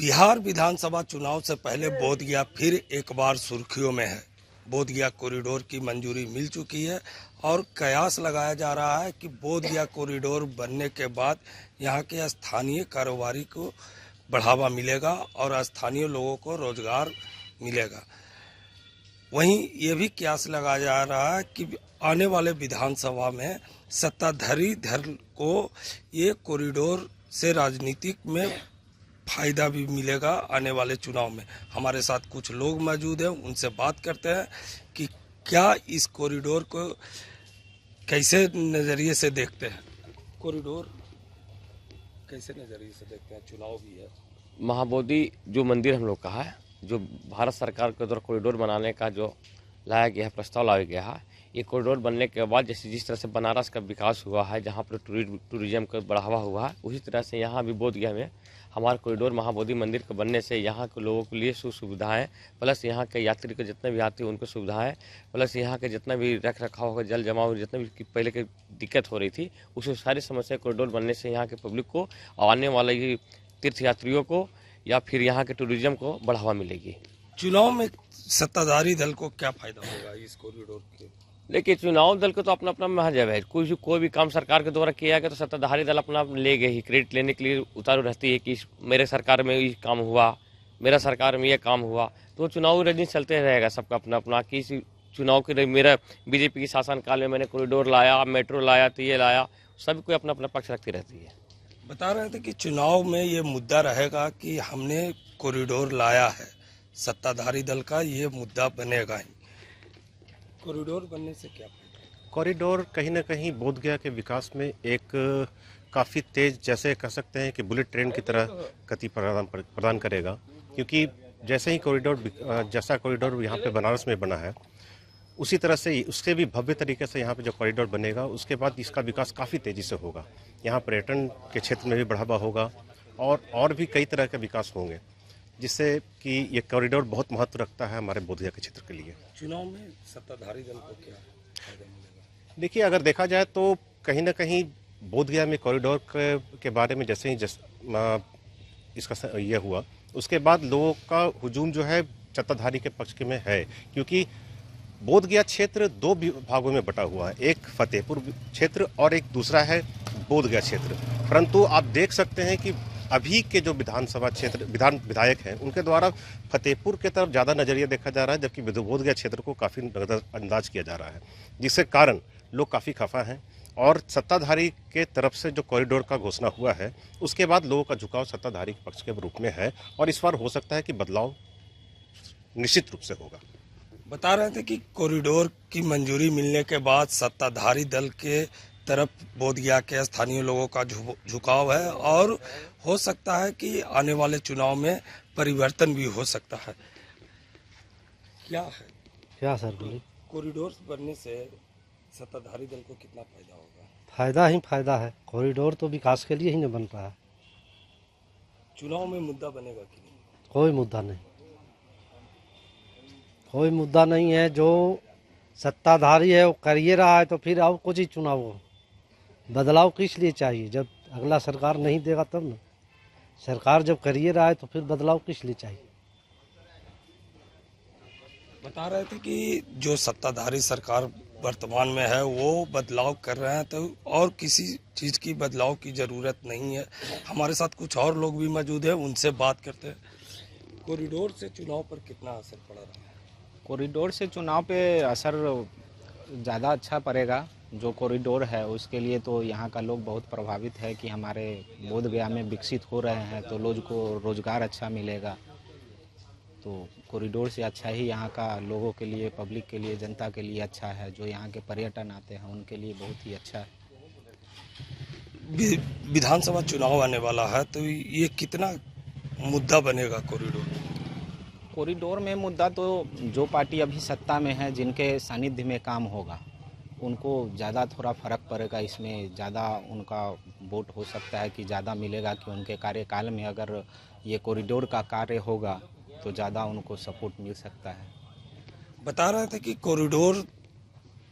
बिहार विधानसभा चुनाव से पहले बोधगया फिर एक बार सुर्खियों में है। बोधगया कॉरिडोर की मंजूरी मिल चुकी है और कयास लगाया जा रहा है कि बोधगया कॉरिडोर बनने के बाद यहाँ के स्थानीय कारोबारी को बढ़ावा मिलेगा और स्थानीय लोगों को रोजगार मिलेगा। वहीं ये भी कयास लगाया जा रहा है कि आने वाले विधानसभा में सत्ताधारी दल को ये कॉरिडोर से राजनीतिक में फायदा भी मिलेगा आने वाले चुनाव में। हमारे साथ कुछ लोग मौजूद हैं, उनसे बात करते हैं कि क्या इस कॉरिडोर को कैसे नज़रिए से देखते हैं। कॉरिडोर कैसे नज़रिए से देखते हैं, चुनाव भी है। महाबोधि जो मंदिर हम लोग का है, जो भारत सरकार के द्वारा कॉरिडोर बनाने का जो लाया गया है, प्रस्ताव लाया गया है, ये कॉरिडोर बनने के बाद जैसे जिस तरह से बनारस का विकास हुआ है, जहाँ पर टूरिज्म का बढ़ावा हुआ है, उसी तरह से यहाँ भी बोधगया में हमारा कॉरिडोर महाबोधि मंदिर के बनने से यहाँ के लोगों के लिए सुविधाएं, प्लस यहाँ के यात्री के जितने भी आते हैं उनको सुविधाएं, प्लस यहाँ के जितना भी रख रखाव होगा, जल जमाव, जितना भी पहले की दिक्कत हो रही थी, उस सारी समस्या कॉरिडोर बनने से यहाँ के पब्लिक को, आने वाले तीर्थयात्रियों को या फिर यहाँ के टूरिज्म को बढ़ावा मिलेगी। चुनाव में सत्ताधारी दल को क्या फायदा होगा इस कॉरिडोर के? देखिए, चुनाव दल को तो अपना अपना महजब है। कोई भी काम सरकार के द्वारा किया गया तो सत्ताधारी दल अपना ले गए ही, क्रेडिट लेने के लिए उतारू रहती है कि मेरे सरकार में ये काम हुआ, मेरा सरकार में ये काम हुआ। तो चुनाव राजनीति चलते रहेगा, सबका अपना अपना कि चुनाव के मेरा बीजेपी की शासनकाल में मैंने कॉरिडोर लाया, मेट्रो लाया, तो ये लाया, सब कोई अपना अपना पक्ष रखती रहती है। बता रहे थे कि चुनाव में ये मुद्दा रहेगा कि हमने कॉरिडोर लाया है, सत्ताधारी दल का ये मुद्दा बनेगा ही। कॉरिडोर बनने से क्या फायदा? कॉरिडोर कहीं ना कहीं बोधगया के विकास में एक काफ़ी तेज, जैसे कह सकते हैं कि बुलेट ट्रेन की तरह गति प्रदान करेगा, क्योंकि जैसे ही जैसा कॉरिडोर यहाँ पे बनारस में बना है, उसी तरह से उससे भी भव्य तरीके से यहाँ पे जो कॉरिडोर बनेगा, उसके बाद इसका विकास काफ़ी तेज़ी से होगा। यहाँ पर्यटन के क्षेत्र में भी बढ़ावा होगा और भी कई तरह के विकास होंगे, जिससे कि ये कॉरिडोर बहुत महत्व रखता है हमारे बोधगया के क्षेत्र के लिए। चुनाव में सत्ताधारी दल को क्या फायदा मिलेगा? देखिए, अगर देखा जाए तो कहीं ना कहीं बोधगया में कॉरिडोर के बारे में जैसे ही इसका ये हुआ, उसके बाद लोगों का हुजूम जो है सत्ताधारी के पक्ष में है, क्योंकि बोधगया क्षेत्र दो भागों में बटा हुआ है, एक फतेहपुर क्षेत्र और एक दूसरा है बोधगया क्षेत्र। परंतु आप देख सकते हैं कि अभी के जो विधानसभा क्षेत्र विधायक हैं, उनके द्वारा फतेहपुर के तरफ ज़्यादा नज़रिया देखा जा रहा है, जबकि बोधगया क्षेत्र को काफ़ी नज़रअंदाज किया जा रहा है, जिसके कारण लोग काफ़ी खफा हैं। और सत्ताधारी के तरफ से जो कॉरिडोर का घोषणा हुआ है, उसके बाद लोगों का झुकाव सत्ताधारी के पक्ष के रूप में है और इस बार हो सकता है कि बदलाव निश्चित रूप से होगा। बता रहे थे कि कॉरिडोर की मंजूरी मिलने के बाद सत्ताधारी दल के तरफ बोधगया के स्थानीय लोगों का झुकाव है और हो सकता है कि आने वाले चुनाव में परिवर्तन भी हो सकता है। क्या सर बोले? कॉरिडोर बनने से सत्ताधारी दल को कितना फायदा होगा? फायदा ही फायदा है। कॉरिडोर तो विकास के लिए ही नहीं बन रहा है। चुनाव में मुद्दा बनेगा कि नहीं? कोई मुद्दा नहीं, कोई मुद्दा नहीं है। जो सत्ताधारी है वो कर ही रहा है, तो फिर अब कुछ ही चुनाव हो, बदलाव किस लिए चाहिए? जब अगला सरकार नहीं देगा तब ना। सरकार जब कर ही रहा है तो फिर बदलाव किस लिए चाहिए? बता रहे थे कि जो सत्ताधारी सरकार वर्तमान में है वो बदलाव कर रहे हैं, तो और किसी चीज़ की बदलाव की ज़रूरत नहीं है। हमारे साथ कुछ और लोग भी मौजूद हैं, उनसे बात करते हैं। कॉरिडोर से चुनाव पर कितना असर पड़ा रहा है? कॉरिडोर से चुनाव पे असर ज़्यादा अच्छा पड़ेगा। जो कॉरिडोर है उसके लिए तो यहाँ का लोग बहुत प्रभावित है कि हमारे बोधगया में विकसित हो रहे हैं, तो लोग को रोज़गार अच्छा मिलेगा। तो कॉरिडोर से अच्छा ही यहाँ का लोगों के लिए, पब्लिक के लिए, जनता के लिए अच्छा है। जो यहाँ के पर्यटन आते हैं उनके लिए बहुत ही अच्छा है। विधानसभा चुनाव आने वाला है, तो ये कितना मुद्दा बनेगा कॉरिडोर? कॉरिडोर में मुद्दा तो जो पार्टी अभी सत्ता में है, जिनके सानिध्य में काम होगा, उनको ज़्यादा थोड़ा फ़र्क पड़ेगा। इसमें ज़्यादा उनका वोट हो सकता है कि ज़्यादा मिलेगा, कि उनके कार्यकाल में अगर ये कॉरिडोर का कार्य होगा तो ज़्यादा उनको सपोर्ट मिल सकता है। बता रहे थे कि कॉरिडोर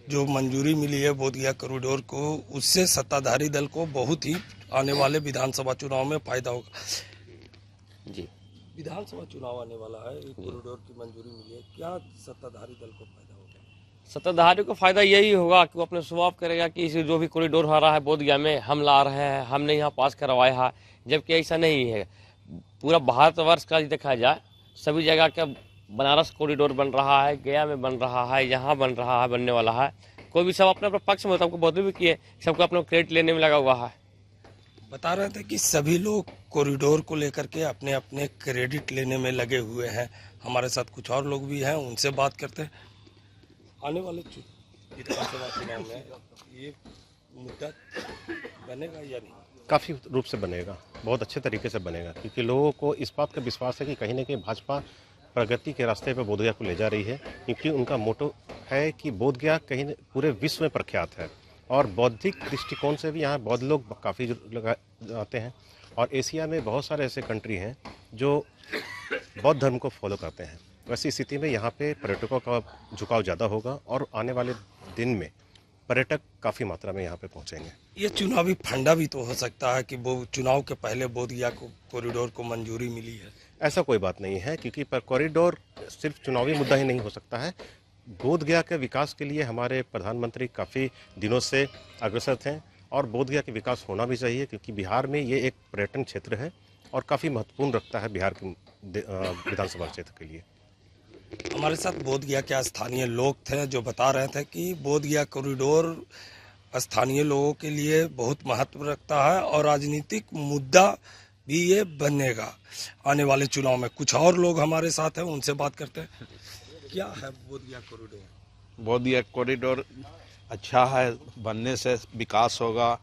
जो मंजूरी मिली है बोधगया कॉरिडोर को, उससे सत्ताधारी दल को बहुत ही आने वाले विधानसभा चुनाव में फायदा होगा। जी, विधानसभा चुनाव आने वाला है, एक कॉरिडोर की मंजूरी मिली है, क्या सत्ताधारी दल को फायदा होगा? सत्ताधारी को फायदा यही होगा कि वो अपने स्वभाव करेगा कि इसे जो भी कॉरिडोर हो रहा है बोधगया में हम ला रहे हैं, हमने यहाँ पास करवाया है, जबकि ऐसा नहीं है। पूरा भारतवर्ष का देखा जाए सभी जगह का बनारस कॉरिडोर बन रहा है, गया में बन रहा है, यहाँ बन रहा है, बनने वाला है। कोई भी सब अपने अपने पक्ष में होता है, हमको बहुत भी किए, सबको अपना क्रेडिट लेने में लगा हुआ है। बता रहे थे कि सभी लोग कॉरिडोर को लेकर के अपने अपने क्रेडिट लेने में लगे हुए हैं। हमारे साथ कुछ और लोग भी हैं, उनसे बात करते हैं। आने वाले विधानसभा चुनाव में ये मुद्दा बनेगा या नहीं? काफ़ी रूप से बनेगा, बहुत अच्छे तरीके से बनेगा, क्योंकि लोगों को इस बात का विश्वास है कि कहीं ना कहीं भाजपा प्रगति के रास्ते पर बोधगया को ले जा रही है, क्योंकि उनका मोटो है कि बोधगया कहीं पूरे विश्व में प्रख्यात है और बौद्धिक दृष्टिकोण से भी यहाँ बौद्ध लोग काफ़ी आते हैं और एशिया में बहुत सारे ऐसे कंट्री हैं जो बौद्ध धर्म को फॉलो करते हैं। वैसी स्थिति में यहाँ पे पर्यटकों का झुकाव ज़्यादा होगा और आने वाले दिन में पर्यटक काफ़ी मात्रा में यहाँ पे पहुँचेंगे। ये चुनावी फंडा भी तो हो सकता है कि वो चुनाव के पहले बोधगया को कॉरिडोर को मंजूरी मिली है। ऐसा कोई बात नहीं है, क्योंकि पर कॉरिडोर सिर्फ चुनावी मुद्दा ही नहीं हो सकता है। बोधगया के विकास के लिए हमारे प्रधानमंत्री काफ़ी दिनों से अग्रसर थे और बोधगया के विकास होना भी चाहिए, क्योंकि बिहार में ये एक पर्यटन क्षेत्र है और काफ़ी महत्वपूर्ण रखता है बिहार के विधानसभा क्षेत्र के लिए। हमारे साथ बोधगया के स्थानीय लोग थे जो बता रहे थे कि बोधगया कॉरिडोर स्थानीय लोगों के लिए बहुत महत्व रखता है और राजनीतिक मुद्दा भी ये बनेगा आने वाले चुनाव में। कुछ और लोग हमारे साथ हैं, उनसे बात करते हैं। क्या है बोधगया कॉरिडोर? बोधगया कॉरिडोर अच्छा है, बनने से विकास होगा।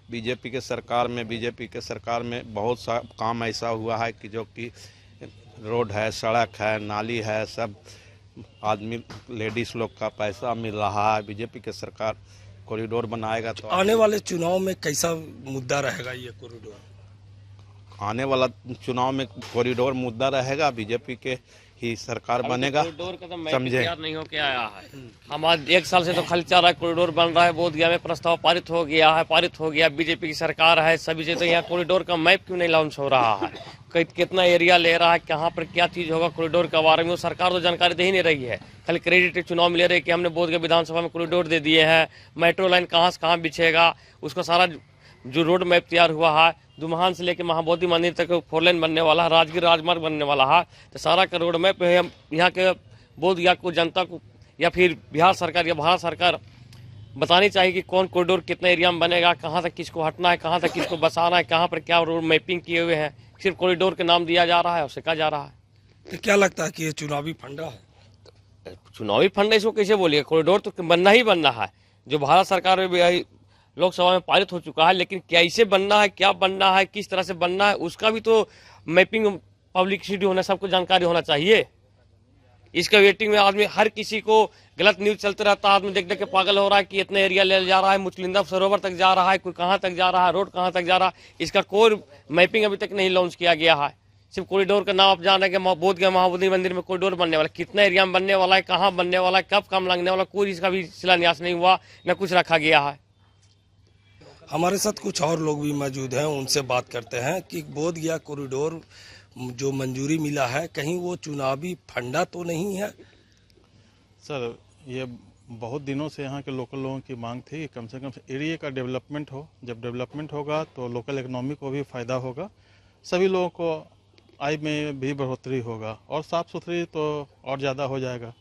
बीजेपी के सरकार में बहुत सा काम ऐसा हुआ है कि जो कि रोड है, सड़क है, नाली है, सब आदमी लेडीज लोग का पैसा मिल रहा है। बीजेपी के सरकार कॉरिडोर बनाएगा तो आने वाले चुनाव में कैसा मुद्दा रहेगा ये कॉरिडोर? आने वाला चुनाव में कॉरिडोर मुद्दा रहेगा, बीजेपी के ही सरकार बनेगा। कॉरिडोर का तो समझे तैयार नहीं होके आया है। हम आज 1 साल से तो खाली चल रहा है, कॉरिडोर बन रहा है, बोधगया में प्रस्ताव पारित हो गया, बीजेपी की सरकार है, सभी से तो यहाँ कॉरिडोर का मैप क्यों नहीं लॉन्च हो रहा है? कितना एरिया ले रहा है, कहाँ पर क्या चीज होगा कॉरिडोर के बारे में, वो सरकार तो जानकारी दे ही नहीं रही है। खाली क्रेडिट चुनाव में ले रही है कि हमने बोधगया विधानसभा में कॉरिडोर दे दिए हैं, मेट्रो लाइन कहाँ से कहाँ बिछेगा, उसका सारा जो रोड मैप तैयार हुआ है, दुम्हान से लेकर महाबोधि मंदिर तक 4 लेन बनने वाला है, राजगीर राजमार्ग बनने वाला है, तो सारा का रोड मैप यहाँ के बोधगया को, जनता को या फिर बिहार सरकार या भारत सरकार बतानी चाहिए कि कौन कॉरिडोर कितना एरिया में बनेगा, कहाँ तक किसको हटना है, कहाँ तक किसको बसाना है, कहाँ पर क्या रोड मैपिंग किए हुए हैं। सिर्फ कॉरिडोर के नाम दिया जा रहा है, उससे कहा जा रहा है। तो क्या लगता है कि ये चुनावी फंडा है? चुनावी फंड इसको कैसे बोलिए? कॉरिडोर तो बनना ही बनना है, जो भारत सरकार में लोकसभा में पारित हो चुका है, लेकिन कैसे बनना है, क्या बनना है, किस तरह से बनना है, उसका भी तो मैपिंग पब्लिसिटी होना, सबको जानकारी होना चाहिए। इसका वेटिंग में आदमी, हर किसी को गलत न्यूज चलते रहता है, आदमी देख देख के पागल हो रहा है कि इतना एरिया ले जा रहा है, मुचलिंदा सरोवर तक जा रहा है, कोई कहाँ तक जा रहा है, रोड कहाँ तक जा रहा है, इसका कोई मैपिंग अभी तक नहीं लॉन्च किया गया है। सिर्फ कॉरिडोर का नाम आप जान रहे हैं कि बोधगया महाबोधि मंदिर में कॉरिडोर बनने वाला, कितना एरिया में बनने वाला है, कहाँ बनने वाला है, कब काम लगने वाला, कोई इसका भी शिलान्यास नहीं हुआ, न कुछ रखा गया है। हमारे साथ कुछ और लोग भी मौजूद हैं, उनसे बात करते हैं कि बोधगया कॉरिडोर जो मंजूरी मिला है, कहीं वो चुनावी फंडा तो नहीं है? सर, ये बहुत दिनों से यहाँ के लोकल लोगों की मांग थी कि कम से कम एरिया का डेवलपमेंट हो। जब डेवलपमेंट होगा तो लोकल इकोनॉमी को भी फ़ायदा होगा, सभी लोगों को आय में भी बढ़ोतरी होगा और साफ़ सुथरी तो और ज़्यादा हो जाएगा।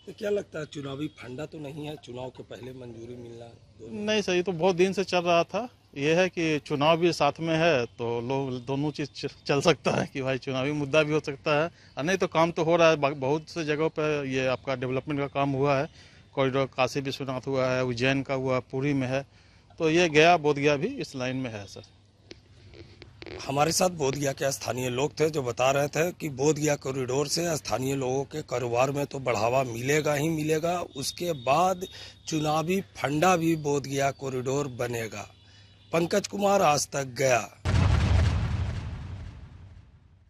तो क्या लगता है चुनावी फंडा तो नहीं है, चुनाव के पहले मंजूरी मिलना? नहीं सर, ये तो बहुत दिन से चल रहा था। ये है कि चुनाव भी साथ में है तो लोग दोनों चीज़ चल सकता है कि भाई चुनावी मुद्दा भी हो सकता है, और नहीं तो काम तो हो रहा है। बहुत से जगहों पर ये आपका डेवलपमेंट का काम हुआ है, कॉरिडोर काशी विश्वनाथ हुआ है, उज्जैन का हुआ, पुरी में है, तो ये गया बोधगया भी इस लाइन में है। सर, हमारे साथ बोधगया के स्थानीय लोग थे जो बता रहे थे कि बोधगया कॉरिडोर से स्थानीय लोगों के कारोबार में तो बढ़ावा मिलेगा ही मिलेगा, उसके बाद चुनावी फंडा भी बोधगया कॉरिडोर बनेगा। पंकज कुमार, आज तक गया।